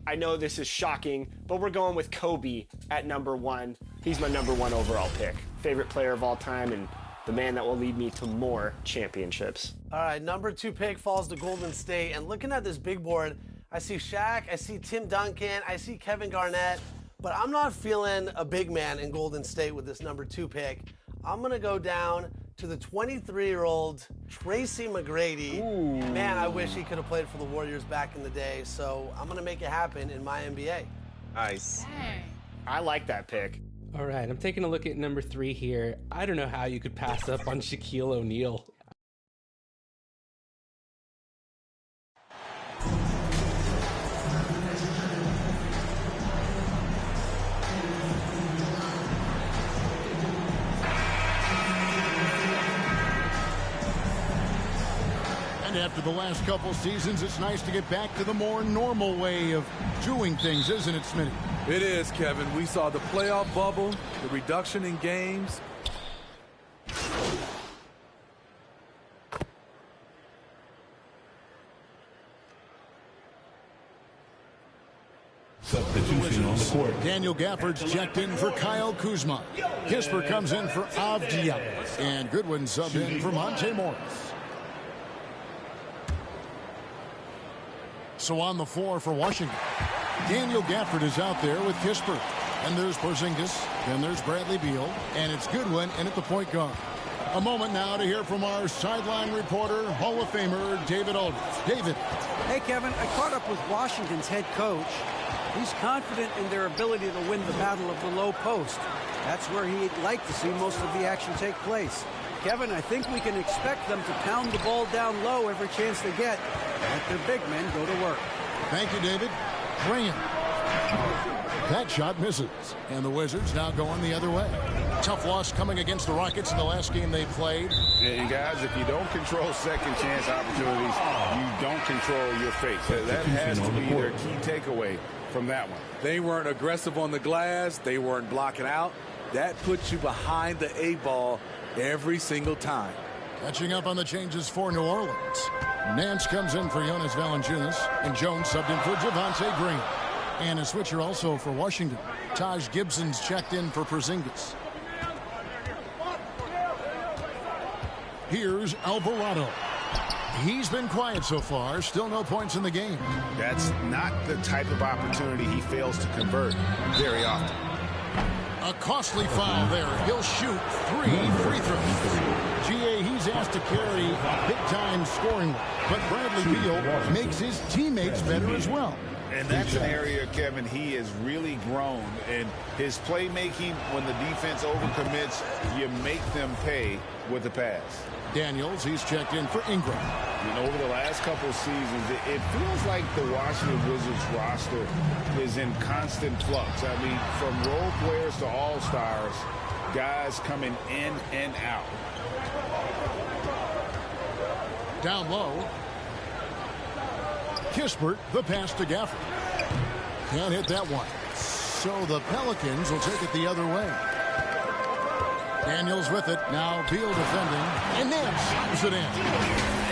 I know this is shocking, but we're going with Kobe at number 1. He's my number 1 overall pick. Favorite player of all time and the man that will lead me to more championships. All right, number 2 pick falls to Golden State. And looking at this big board, I see Shaq, I see Tim Duncan, I see Kevin Garnett, but I'm not feeling a big man in Golden State with this number 2 pick. I'm going to go down to the 23-year-old Tracy McGrady. Ooh. Man, I wish he could have played for the Warriors back in the day, so I'm going to make it happen in my NBA. Nice. Dang. I like that pick. All right, I'm taking a look at number 3 here. I don't know how you could pass up on Shaquille O'Neal. After the last couple seasons, it's nice to get back to the more normal way of doing things, isn't it, Smitty? It is, Kevin. We saw the playoff bubble, the reduction in games. Substitution on the court. Daniel Gafford's checked in for Kyle Kuzma. Kispert comes in for Avdia. And Goodwin subbed in for Monte Morris. So on the floor for Washington, Daniel Gafford is out there with Kispert. And there's Porzingis, and there's Bradley Beal, and it's Goodwin in at the point guard. A moment now to hear from our sideline reporter, Hall of Famer David Aldridge. David. Hey, Kevin, I caught up with Washington's head coach. He's confident in their ability to win the battle of the low post. That's where he'd like to see most of the action take place. Kevin, I think we can expect them to pound the ball down low every chance they get. Let their big men go to work. Thank you, David. Graham. That shot misses. And the Wizards now going the other way. Tough loss coming against the Rockets in the last game they played. Yeah, you guys, if you don't control second chance opportunities, you don't control your fate. That has to be their key takeaway from that one. They weren't aggressive on the glass. They weren't blocking out. That puts you behind the A-ball every single time. Catching up on the changes for New Orleans. Nance comes in for Jonas Valanciunas, and Jones subbed in for Javonte Green. And a switcher also for Washington. Taj Gibson's checked in for Porzingis. Here's Alvarado. He's been quiet so far. Still no points in the game. That's not the type of opportunity he fails to convert very often. A costly foul there. He'll shoot 3 free throws. GA, he's asked to carry a big-time scoring role, but Bradley Beal makes his teammates better as well. And that's an area, Kevin, he has really grown. And his playmaking, when the defense overcommits, you make them pay with the pass. Daniels, he's checked in for Ingram. And over the last couple of seasons, it feels like the Washington Wizards roster is in constant flux. I mean, from role players to all-stars, guys coming in and out. Down low. Kispert, the pass to Gafford. Can't hit that one. So the Pelicans will take it the other way. Daniels with it. Now Beal defending. And Nance slams it in.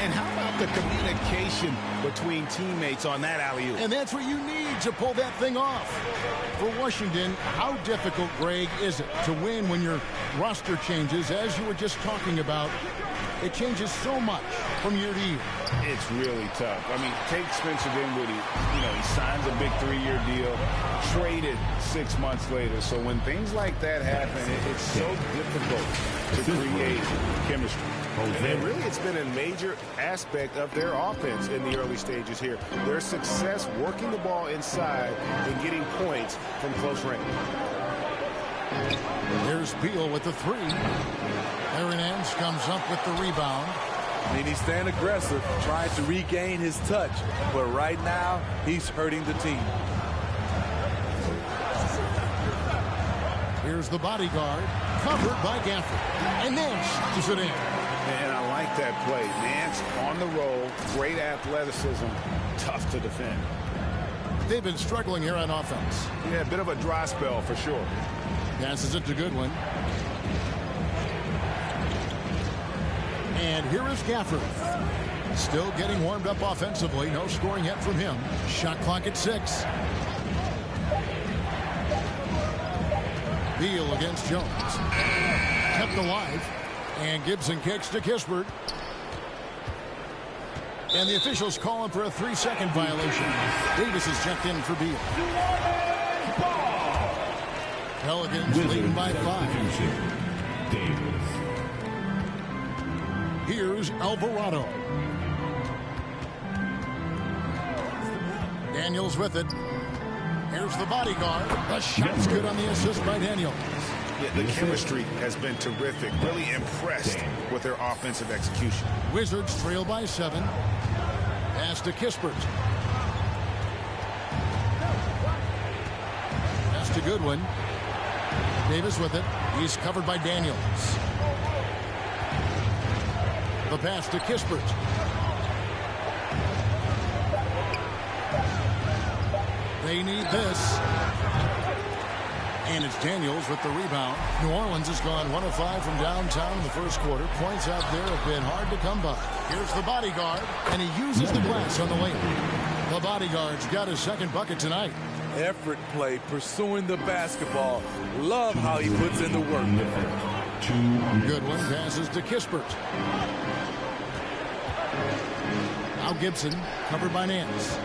And how about the communication between teammates on that alley-oop? And that's what you need to pull that thing off. For Washington, how difficult, Greg, is it to win when your roster changes, as you were just talking about? It changes so much from year to year. It's really tough. I mean, take Spencer Dinwiddie. He signs a big 3-year deal, traded 6 months later. So when things like that happen, it's so difficult to create chemistry. And really, it's been a major aspect of their offense in the early stages here. Their success working the ball inside and getting points from close range. There's Beal with the 3. Aaron Nance comes up with the rebound. I mean, he's staying aggressive, trying to regain his touch. But right now, he's hurting the team. Here's the bodyguard, covered by Gafford. And Nance is it in. And I like that play. Nance on the roll, great athleticism, tough to defend. They've been struggling here on offense. Yeah, a bit of a dry spell for sure. Passes it to Goodwin. And here is Gafford. Still getting warmed up offensively. No scoring yet from him. Shot clock at 6. Beal against Jones. Kept alive. And Gibson kicks to Kispert. And the officials call him for a 3-second violation. Davis is checked in for Beal. Pelicans leading by 5. Here's Alvarado. Daniels with it. Here's the bodyguard. The shot's good on the assist by Daniels. Yeah, the chemistry has been terrific. Really impressed with their offensive execution. Wizards trail by 7. Pass to Kispert. Pass to Goodwin. Davis with it. He's covered by Daniels. The pass to Kispert. They need this. And it's Daniels with the rebound. New Orleans has gone 1 of 5 from downtown in the first quarter. Points out there have been hard to come by. Here's the bodyguard, and he uses the glass on the lane. The bodyguard's got his second bucket tonight. Effort play, pursuing the basketball. Love how he puts in the work. Goodwin passes to Kispert. Now Gibson, covered by Nance.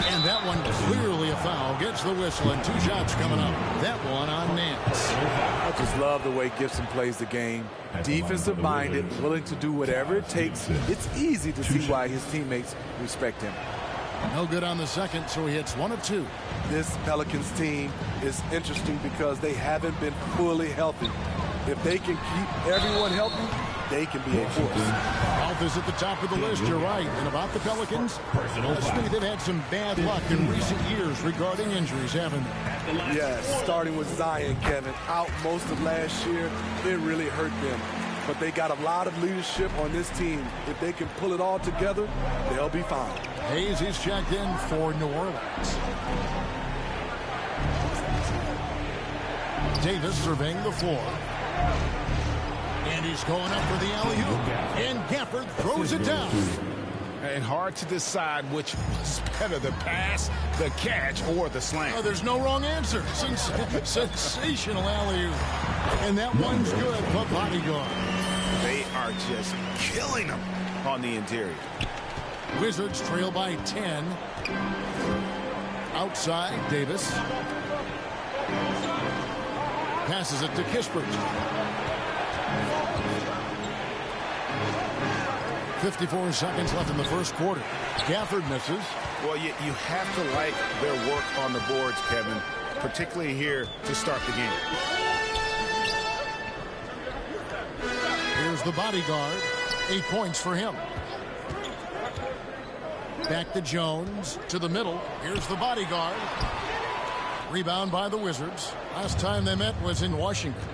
And that one clearly a foul. Gets the whistle, and 2 shots coming up. That one on Nance. I just love the way Gibson plays the game. Defensive-minded, willing to do whatever it takes. It's easy to see why his teammates respect him. No good on the second, so he hits 1 of 2. This Pelicans team is interesting because they haven't been fully healthy. If they can keep everyone healthy, they can be a force. Health is at the top of the list, you're right. And about the Pelicans, they've had some bad luck in recent years regarding injuries, haven't they? Yes, starting with Zion, Kevin, out most of last year, it really hurt them. But they got a lot of leadership on this team. If they can pull it all together, they'll be fine. Hayes is checked in for New Orleans. Davis surveying the floor. And he's going up for the alley-oop. And Gafford throws it down. And hard to decide which was better, the pass, the catch, or the slam. Oh, there's no wrong answer. Sensational alley-oop. And that one's good for bodyguard. They are just killing them on the interior. Wizards trail by 10. Outside, Davis. Passes it to Kispert. 54 seconds left in the first quarter. Gafford misses. Well, you have to like their work on the boards, Kevin, particularly here to start the game. Here's the bodyguard. 8 points for him. Back to Jones. To the middle. Here's the bodyguard. Rebound by the Wizards. Last time they met was in Washington.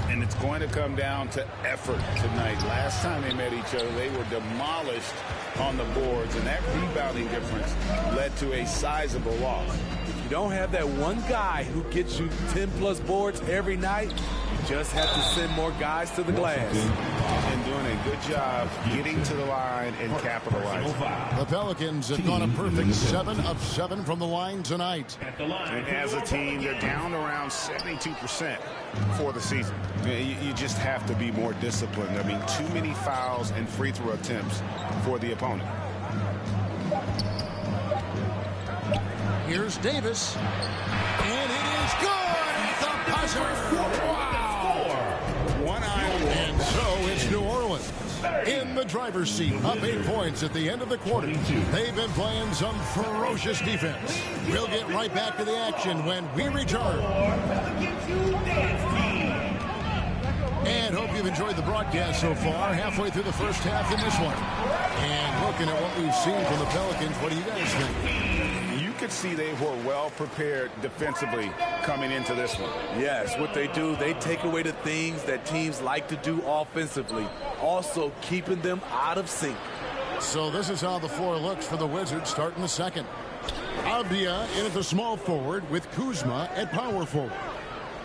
And it's going to come down to effort tonight. Last time they met each other, they were demolished on the boards, and that rebounding difference led to a sizable loss. If you don't have that one guy who gets you 10-plus boards every night, you just have to send more guys to the glass. And doing a good job getting to the line and capitalizing. The Pelicans have gone a perfect 7 of 7 from the line tonight. And as a team, they're down around 72% for the season. You just have to be more disciplined. I mean, too many fouls and free throw attempts for the opponent. Here's Davis. And it is good at the buzzer. Wow. One eye. And so it's New Orleans in the driver's seat, up 8 points at the end of the quarter. They've been playing some ferocious defense. We'll get right back to the action when we return. And hope you've enjoyed the broadcast so far. Halfway through the first half in this one. And looking at what we've seen from the Pelicans, what do you guys think? You could see they were well prepared defensively coming into this one. Yes, what they do, they take away the things that teams like to do offensively, also keeping them out of sync. So this is how the floor looks for the Wizards starting the second. Abdia in at the small forward with Kuzma at power forward.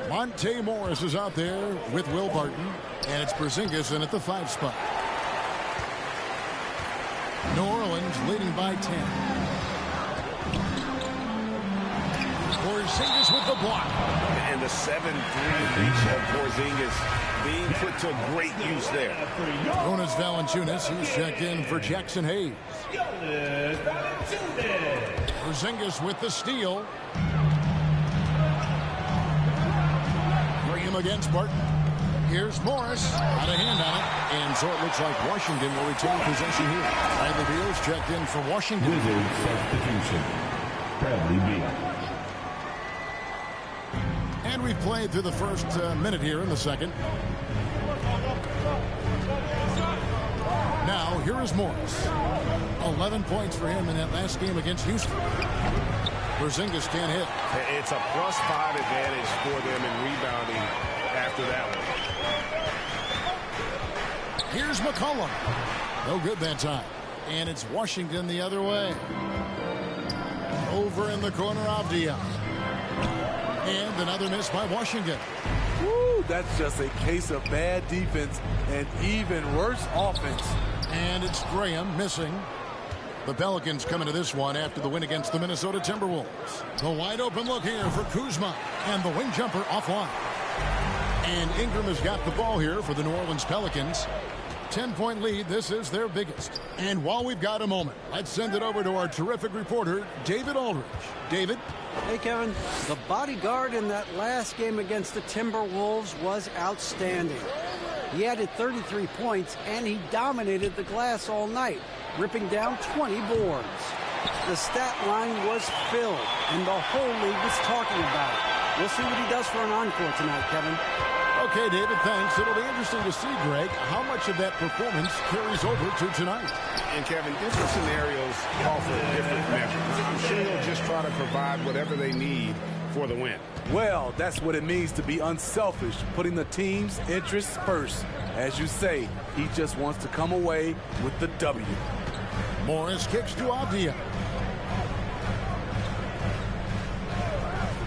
Monte Morris is out there with Will Barton, and it's Porzingis in at the 5 spot. New Orleans leading by 10. Porzingis with the block. And the 7-3 reach of Porzingis being put to great use there. Jonas Valanciunas, he's checked in for Jackson Hayes. Porzingis with the steal. Graham against Barton. Here's Morris. Got a hand on it. And so it looks like Washington will retain possession here. Bradley Beal's checked in for Washington. Wizards substitution. Bradley Beal. And we've played through the first minute here in the second. Now, here is Morris. 11 points for him in that last game against Houston. Porzingis can't hit. It's a +5 advantage for them in rebounding after that one. Here's McCollum. No good that time. And it's Washington the other way. Over in the corner, Avdia. And another miss by Washington. Woo, that's just a case of bad defense and even worse offense. And it's Graham missing. The Pelicans come into this one after the win against the Minnesota Timberwolves. The wide open look here for Kuzma. And the wing jumper offline. And Ingram has got the ball here for the New Orleans Pelicans. 10-point lead. This is their biggest. And while we've got a moment, let's send it over to our terrific reporter, David Aldridge. David? Hey, Kevin. The bodyguard in that last game against the Timberwolves was outstanding. He added 33 points, and he dominated the glass all night, ripping down 20 boards. The stat line was filled, and the whole league was talking about it. We'll see what he does for an encore tonight, Kevin. Okay, David, thanks. It'll be interesting to see, Greg, how much of that performance carries over to tonight. And, Kevin, different scenarios call for different measures. I'm sure he'll just try to provide whatever they need for the win. Well, that's what it means to be unselfish, putting the team's interests first. As you say, he just wants to come away with the W. Morris kicks to Avdia.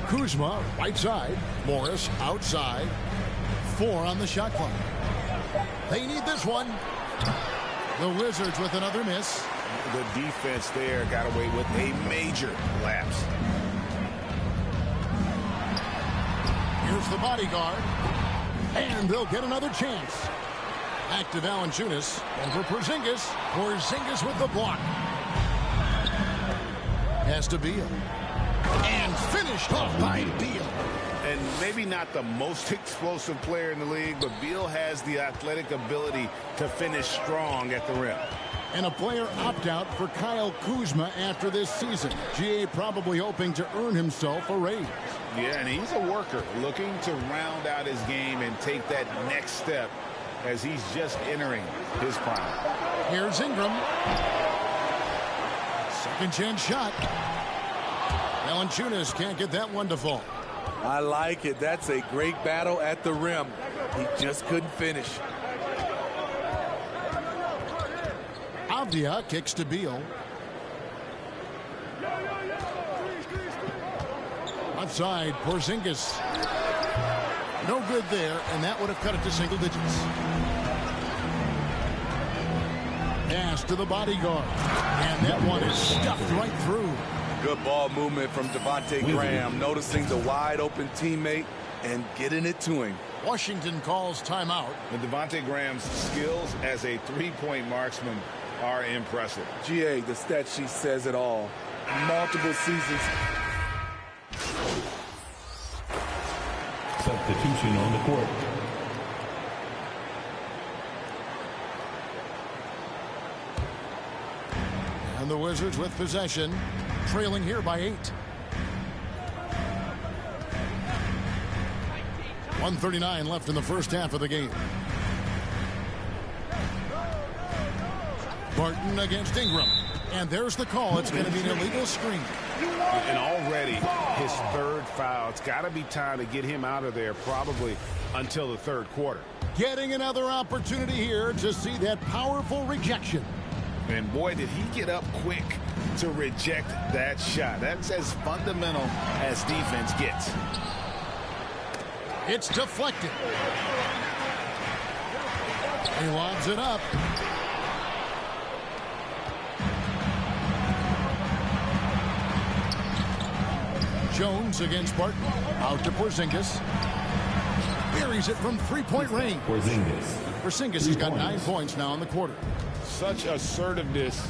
Kuzma, right side. Morris, outside. 4 on the shot clock. They need this one. The Wizards with another miss. The defense there got away with a major lapse. Here's the bodyguard. And they'll get another chance. Back to Valanciunas. Over Porzingis. Porzingis with the block. Has to Beal. And finished off by Beal. And maybe not the most explosive player in the league, but Beal has the athletic ability to finish strong at the rim. And a player opt-out for Kyle Kuzma after this season. GA probably hoping to earn himself a raise. Yeah, and he's a worker looking to round out his game and take that next step as he's just entering his prime. Here's Ingram. Second chance shot. Valanciunas can't get that one to fall. I like it. That's a great battle at the rim. He just couldn't finish. Avdia kicks to Beal. Outside, Porzingis. No good there, and that would have cut it to single digits. Pass to the bodyguard. And that one is stuffed right through. Good ball movement from Devontae Graham, noticing the wide open teammate and getting it to him. Washington calls timeout. And Devontae Graham's skills as a three-point marksman are impressive. GA, the stat sheet says it all. Multiple seasons. Substitution on the court. And the Wizards with possession, trailing here by 8. 1:39 left in the first half of the game. Barton against Ingram. And there's the call. It's going to be an illegal screen. And already his third foul. It's got to be time to get him out of there probably until the third quarter. Getting another opportunity here to see that powerful rejection. And boy, did he get up quick to reject that shot. That's as fundamental as defense gets. It's deflected. He lobs it up. Jones against Barton. Out to Porzingis. Buries it from three-point range. Porzingis has got 9 points now in the quarter. Such assertiveness.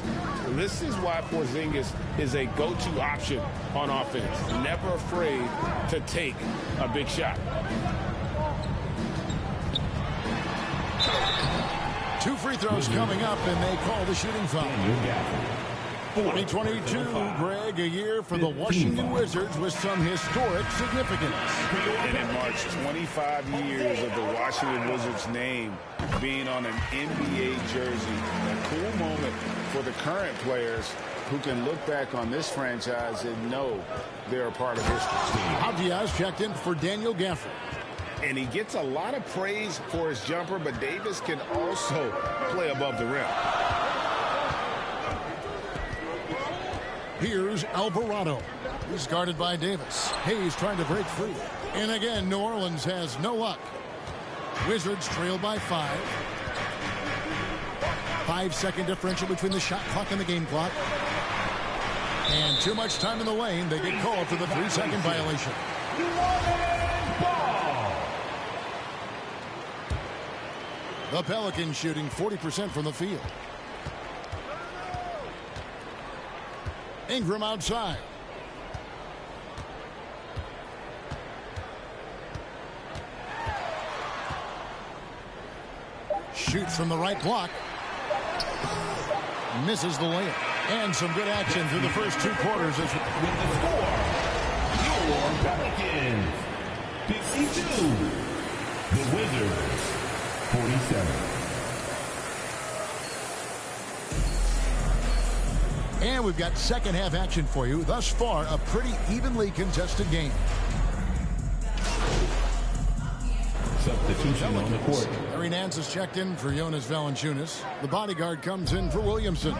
This is why Porzingis is a go-to option on offense. Never afraid to take a big shot. 2 free throws coming up, and they call the shooting foul. 2022, Greg, a year for the Washington Wizards with some historic significance. And it marks 25 years of the Washington Wizards name being on an NBA jersey. A cool moment for the current players who can look back on this franchise and know they're a part of history. Diaz checked in for Daniel Gafford. And he gets a lot of praise for his jumper, but Davis can also play above the rim. Here's Alvarado. He's guarded by Davis. Hayes trying to break free. And again, New Orleans has no luck. Wizards trail by 5. 5-second differential between the shot clock and the game clock. And too much time in the lane. They get called for the 3-second violation. The Pelicans shooting 40% from the field. Ingram outside. Shoots from the right block. Misses the layup. And some good action through the first 2 quarters. With the score, your Pelicans 52. The Wizards 47. And we've got second half action for you. Thus far, a pretty evenly contested game. Substitution on the court. Larry Nance has checked in for Jonas Valanciunas. The bodyguard comes in for Williamson.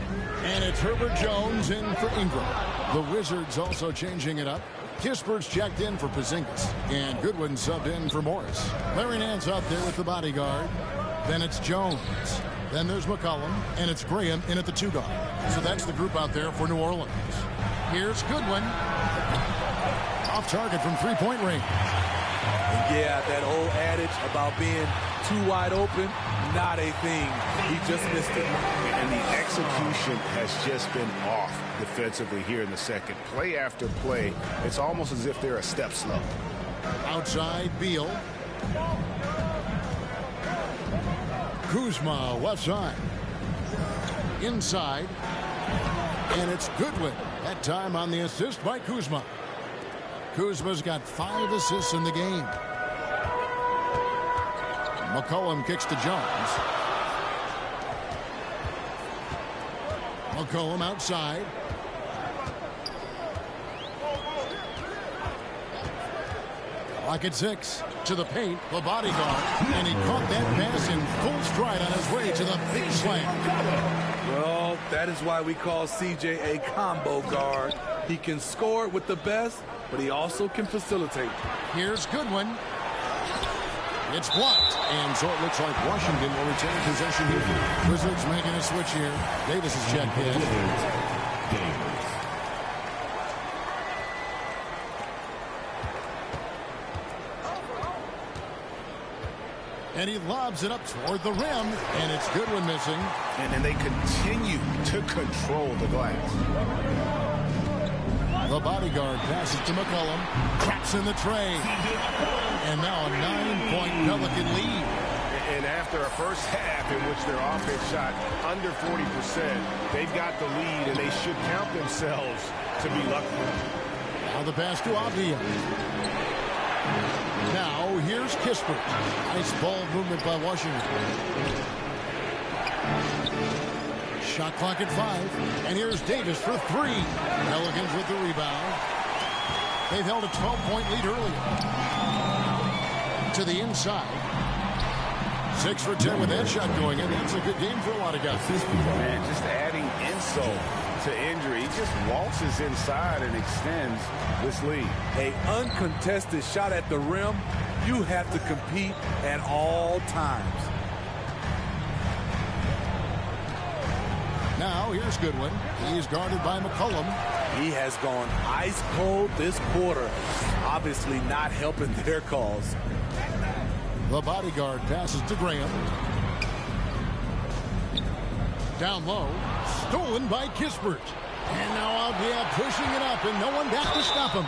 And it's Herbert Jones in for Ingram. The Wizards also changing it up. Kispert's checked in for Porzingis. And Goodwin subbed in for Morris. Larry Nance out there with the bodyguard. Then it's Jones. Then there's McCollum, and it's Graham in at the 2 guard. So that's the group out there for New Orleans. Here's Goodwin. Off target from 3-point range. Yeah, that old adage about being too wide open, not a thing. He just missed it. And the execution has just been off defensively here in the second. Play after play, it's almost as if they're a step slow. Outside, Beal. Kuzma, left side. Inside. And it's Goodwin. That time on the assist by Kuzma. Kuzma's got 5 assists in the game. McCollum kicks to Jones. McCollum outside. Lock at 6. To the paint, the bodyguard. And he caught that pass in full stride on his way to the big slam. Well, that is why we call CJ a combo guard. He can score with the best, but he also can facilitate. Here's Goodwin. It's blocked. And so it looks like Washington will retain possession here. Wizards making a switch here. Davis is checked in. And he lobs it up toward the rim. And it's Goodwin missing. And they continue to control the glass. The bodyguard passes to McCollum. Traps in the tray. And now a 9-point Pelican lead. And after a first half in which their offense shot under 40%, they've got the lead, and they should count themselves to be lucky. Now the pass to Avdia. Now here's Kispert. Nice ball movement by Washington. Shot clock at 5. And here's Davis for 3. Pelicans with the rebound. They've held a 12-point lead earlier. To the inside. 6 for 10 with that shot going in. That's a good game for a lot of guys. Man, just adding insult to injury. He just waltzes inside and extends this lead. An uncontested shot at the rim, you have to compete at all times. Now here's Goodwin. He's guarded by McCollum. He has gone ice cold this quarter. Obviously not helping their cause. The bodyguard passes to Graham. Down low. Stolen by Kispert. And now Avdia pushing it up, and no one back to stop him.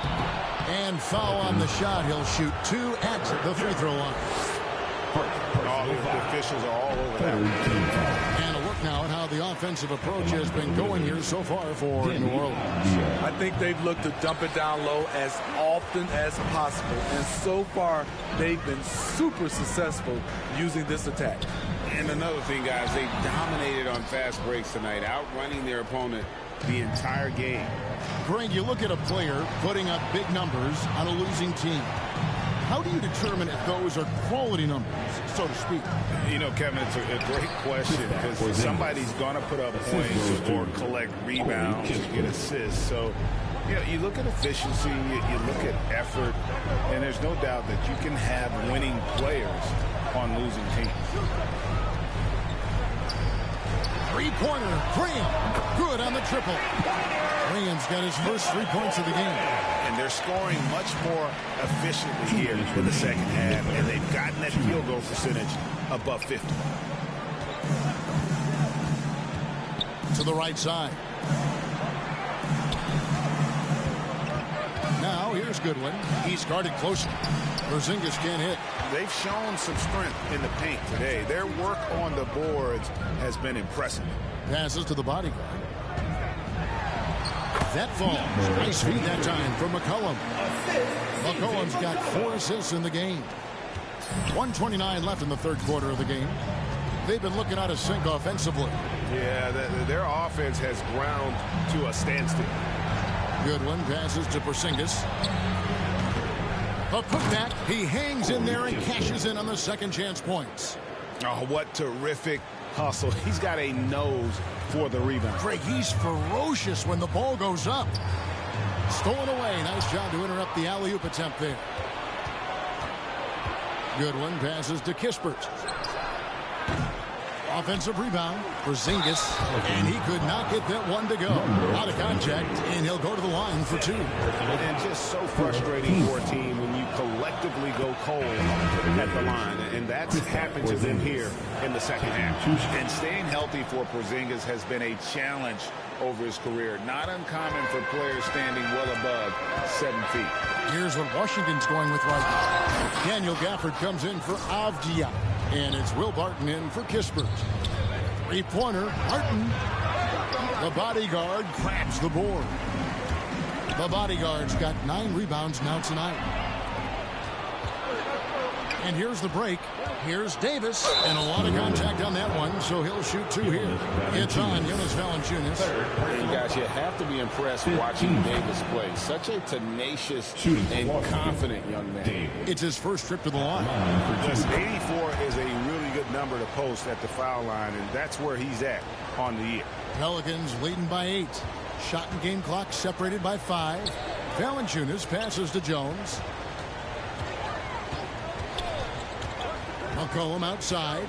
And foul on the shot. He'll shoot 2 at the free throw line. The officials are all over that. And a look now at how the offensive approach has been going here so far for New Orleans. I think they've looked to dump it down low as often as possible. And so far, they've been super successful using this attack. And another thing, guys, they dominated on fast breaks tonight, outrunning their opponent the entire game. Greg, you look at a player putting up big numbers on a losing team. How do you determine if those are quality numbers, so to speak? You know, Kevin, it's a great question because somebody's going to put up points or collect rebounds or get assists. So, you know, you look at efficiency, you look at effort, and there's no doubt that you can have winning players on losing teams. Three-pointer, Graham, good on the triple. Graham's got his first 3 points of the game. And they're scoring much more efficiently here in the second half, and they've gotten that field goal percentage above 50. To the right side. Now here's Goodwin. He's guarded closely. Porzingis can't hit. They've shown some strength in the paint today. Their work on the boards has been impressive. Passes to the bodyguard. That falls. Nice feed that time from McCollum. McCollum's got 4 assists in the game. 1:29 left in the third quarter of the game. They've been looking out of sync offensively. Yeah, their offense has ground to a standstill. Goodwin passes to Porzingis. A putback. He hangs in there and cashes in on the second chance points. Oh, what terrific hustle. He's got a nose for the rebound. Craig, he's ferocious when the ball goes up. Stolen away. Nice job to interrupt the alley-oop attempt there. Goodwin passes to Kispert. Offensive rebound for Porzingis, and he could not get that one to go. Out of contact, and he'll go to the line for 2. And just so frustrating for a team when you collectively go cold at the line, and that's happened to them here in the second half. And staying healthy for Porzingis has been a challenge over his career. Not uncommon for players standing well above 7 feet. Here's what Washington's going with right now. Daniel Gafford comes in for Avdia. And it's Will Barton in for Kispert. Three-pointer, Barton. The bodyguard grabs the board. The bodyguard's got 9 rebounds now tonight. And here's the break. Here's Davis. And a lot of contact on that one, so he'll shoot 2 here. It's on Jonas Valanciunas. And guys, you have to be impressed watching Davis play. Such a tenacious and confident young man. It's his first trip to the line. 84 is a really good number to post at the foul line, and that's where he's at on the year. Pelicans leading by 8. Shot and game clock separated by 5. Valanciunas passes to Jones. McCollum outside.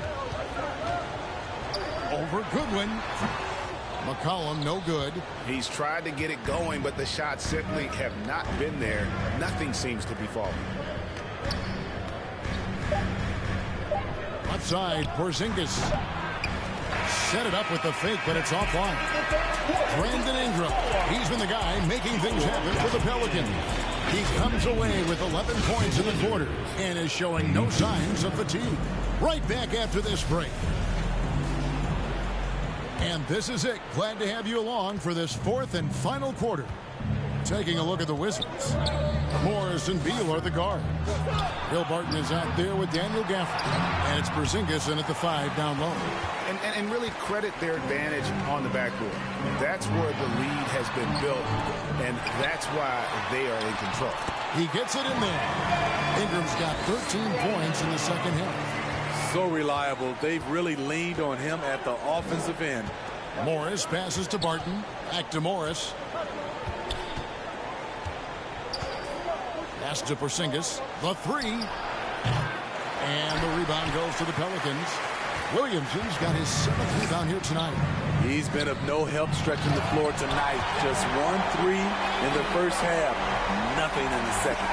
Over Goodwin. McCollum no good. He's tried to get it going, but the shots simply have not been there. Nothing seems to be falling. Outside, Porzingis. Set it up with the fake, but it's offline. Brandon Ingram. He's been the guy making things happen for the Pelicans. He comes away with 11 points in the quarter and is showing no signs of fatigue. Right back after this break. And this is it. Glad to have you along for this 4th and final quarter. Taking a look at the Wizards. Morris and Beal are the guard. Will Barton is out there with Daniel Gafford. And it's Porzingis in at the 5 down low. And really credit their advantage on the backboard. That's where the lead has been built, and that's why they are in control. He gets it in there. Ingram's got 13 points in the second half. So reliable. They've really leaned on him at the offensive end. Morris passes to Barton. Back to Morris. Pass to Porzingis. The 3. And the rebound goes to the Pelicans. Williamson's got his 7th rebound here tonight. He's been of no help stretching the floor tonight. Just 1 3 in the first half, nothing in the second.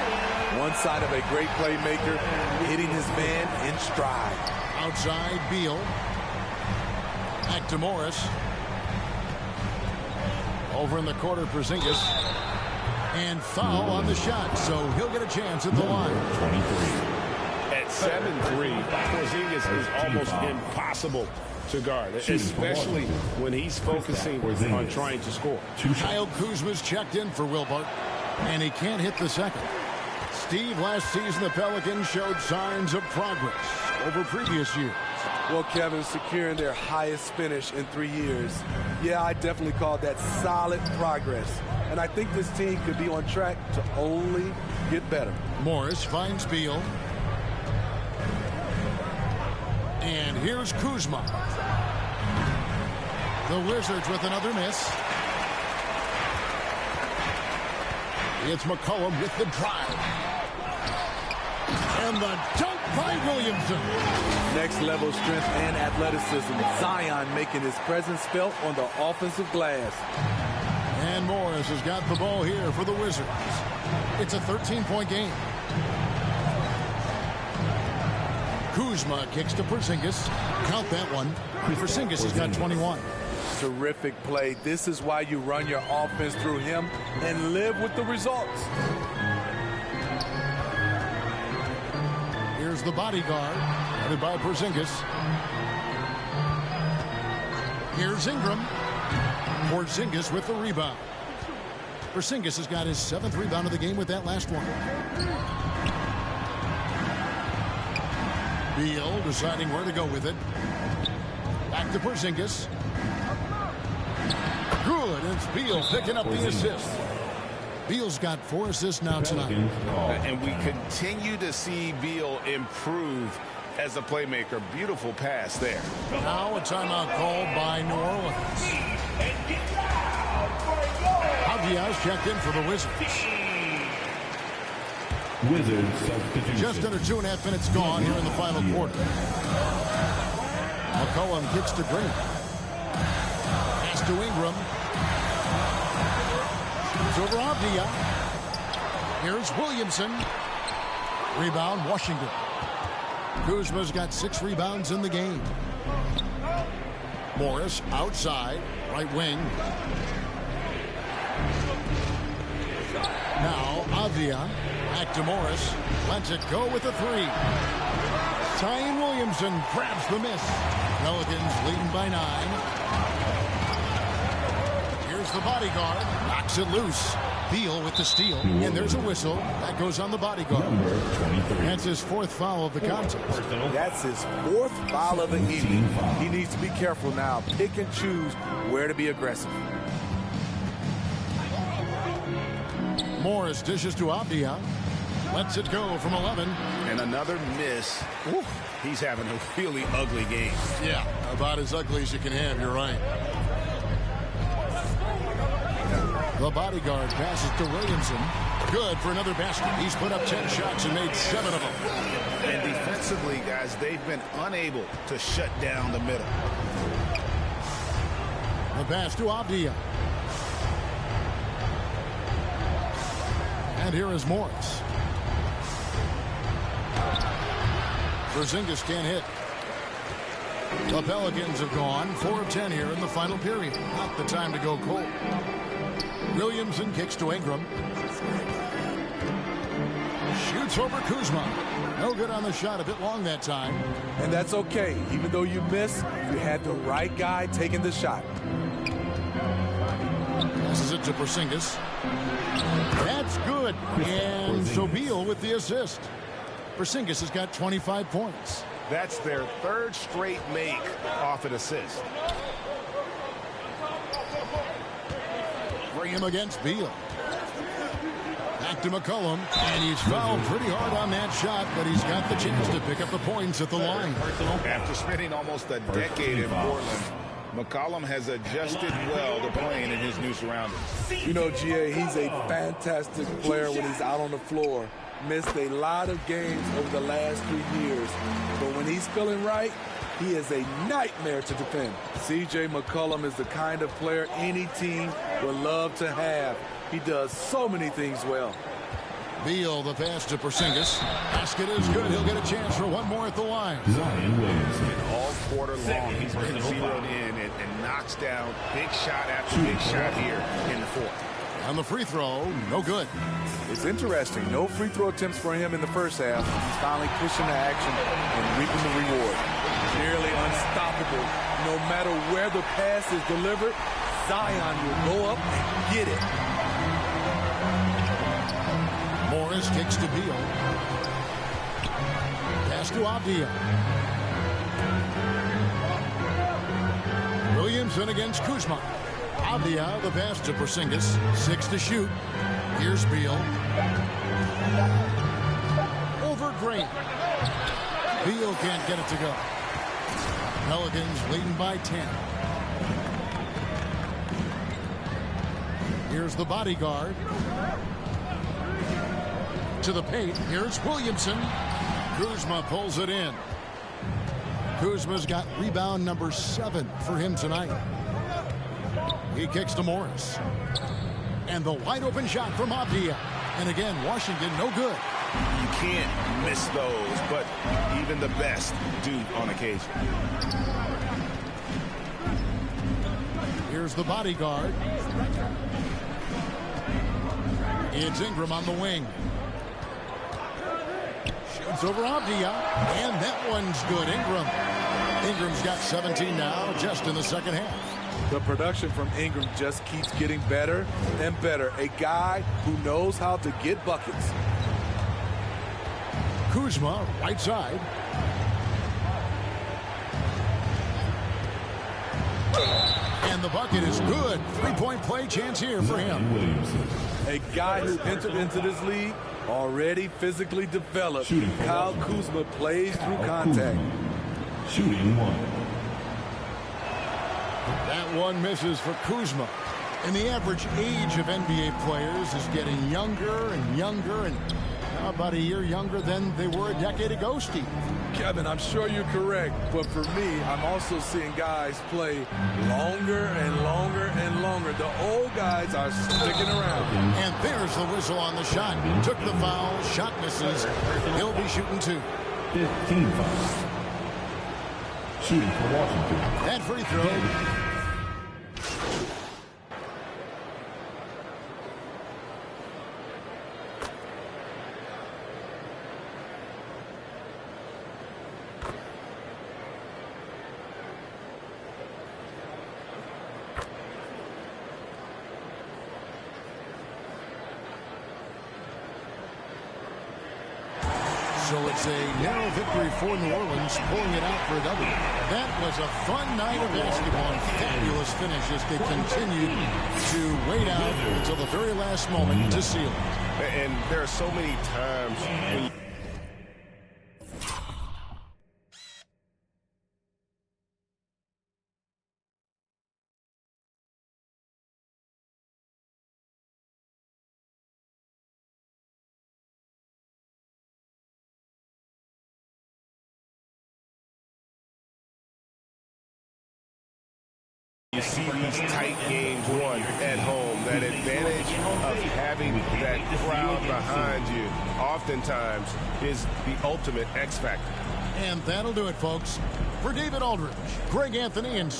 One side of a great playmaker, hitting his man in stride. Outside, Beal. Back to Morris. Over in the corner, Porzingis. And foul on the shot, so he'll get a chance at the line. 23. At 7'3", Porzingis is almost impossible to guard, especially when he's focusing on trying to score. Kyle Kuzma's checked in for Wilbert, and he can't hit the second. Steve, last season the Pelicans showed signs of progress over previous years. Well, Kevin, securing their highest finish in 3 years. Yeah, I definitely call that solid progress. And I think this team could be on track to only get better. Morris finds Beal. And here's Kuzma. The Wizards with another miss. It's McCollum with the drive. And the dunk by Williamson. Next level strength and athleticism. Zion making his presence felt on the offensive glass. And Morris has got the ball here for the Wizards. It's a 13-point game. Kuzma kicks to Porzingis. Count that one. Porzingis has got 21. Terrific play. This is why you run your offense through him and live with the results. Here's the bodyguard, headed by Porzingis. Here's Ingram. Porzingis with the rebound. Porzingis has got his 7th rebound of the game with that last one. Beal deciding where to go with it. Back to Porzingis. Good, and it's Beal picking up the assist. Beal's got 4 assists now tonight. And we continue to see Beal improve as a playmaker. Beautiful pass there. Now a timeout called by New Orleans. Diaz checked in for the Wizards. Wizards substitution. Just under 2.5 minutes gone here in the final quarter. McCollum kicks to Green. Pass to Ingram. It's over Avdia. Here's Williamson. Rebound, Washington. Kuzma's got 6 rebounds in the game. Morris outside, right wing. Now Avdia. Back to Morris. Lets it go with a 3. Zion Williamson grabs the miss. Pelicans leading by 9. Here's the bodyguard. Knocks it loose. Beal with the steal. And there's a whistle. That goes on the bodyguard. That's his 4th foul of the contest. That's his 4th foul of the evening. He needs to be careful now. Pick and choose where to be aggressive. Morris dishes to Avdia. Lets it go from 11. And another miss. Ooh, he's having a really ugly game. Yeah, about as ugly as you can have, you're right. The bodyguard passes to Williamson. Good for another basket. He's put up 10 shots and made 7 of them. And defensively, guys, they've been unable to shut down the middle. The pass to Avdia. And here is Morris. Porzingis can't hit. The Pelicans have gone 4 of 10 here in the final period. Not the time to go cold. Williamson kicks to Ingram. Shoots over Kuzma. No good on the shot. A bit long that time. And that's okay. Even though you miss, you had the right guy taking the shot. Passes it to Porzingis. That's good. And so Beal with the assist. Porzingis has got 25 points. That's their 3rd straight make off an assist. Bring him against Beal. Back to McCollum. And he's fouled pretty hard on that shot, but he's got the chance to pick up the points at the line. After spending almost a decade in Portland, McCollum has adjusted well to playing in his new surroundings. You know, GA, he's a fantastic player when he's out on the floor. missed a lot of games over the last 3 years, but when he's feeling right, he is a nightmare to defend. C.J. McCollum is the kind of player any team would love to have. He does so many things well. Beal, the pass to Porzingis. Basket is good. He'll get a chance for one more at the line. Zion Williamson. All quarter long, he's been zeroed in and knocks down big shot after big shot here in the fourth. On the free throw, no good. It's interesting. No free throw attempts for him in the first half. He's finally pushing the action and reaping the reward. Nearly unstoppable. No matter where the pass is delivered, Zion will go up and get it. Morris kicks to Beal. Pass to Avdia. Williamson against Kuzma. Avdia, the pass to Porzingis. 6 to shoot. Here's Beal. Over Green. Beal can't get it to go. Pelicans leading by 10. Here's the bodyguard. To the paint. Here's Williamson. Kuzma pulls it in. Kuzma's got rebound number 7 for him tonight. He kicks to Morris. And the wide open shot from Avdia. And again, Washington no good. You can't miss those, but even the best do on occasion. Here's the bodyguard. It's Ingram on the wing. Shoots over Avdia. And that one's good. Ingram's got 17 now, just in the second half. The production from Ingram just keeps getting better and better. A guy who knows how to get buckets. Kuzma, right side. And the bucket is good. Three-point play chance here for him. Williamson. A guy who entered into this league already physically developed. Kyle Kuzma plays through contact. Shooting 1. That one misses for Kuzma. And the average age of NBA players is getting younger and younger, and about a year younger than they were a decade ago, Steve. Kevin, I'm sure you're correct, but for me, I'm also seeing guys play longer and longer and longer. The old guys are sticking around. And there's the whistle on the shot. Took the foul, shot misses. He'll be shooting 2. 15 fouls. Shooting for Washington. That free throw. So it's a narrow victory for New Orleans, pulling it out for a W. That was a fun night of basketball and fabulous finish as they continued to wait out until the very last moment to seal it. And there are so many times when you see these tight games won at home, that advantage of having that crowd behind you oftentimes is the ultimate X factor. And that'll do it, folks. For David Aldridge, Greg Anthony, and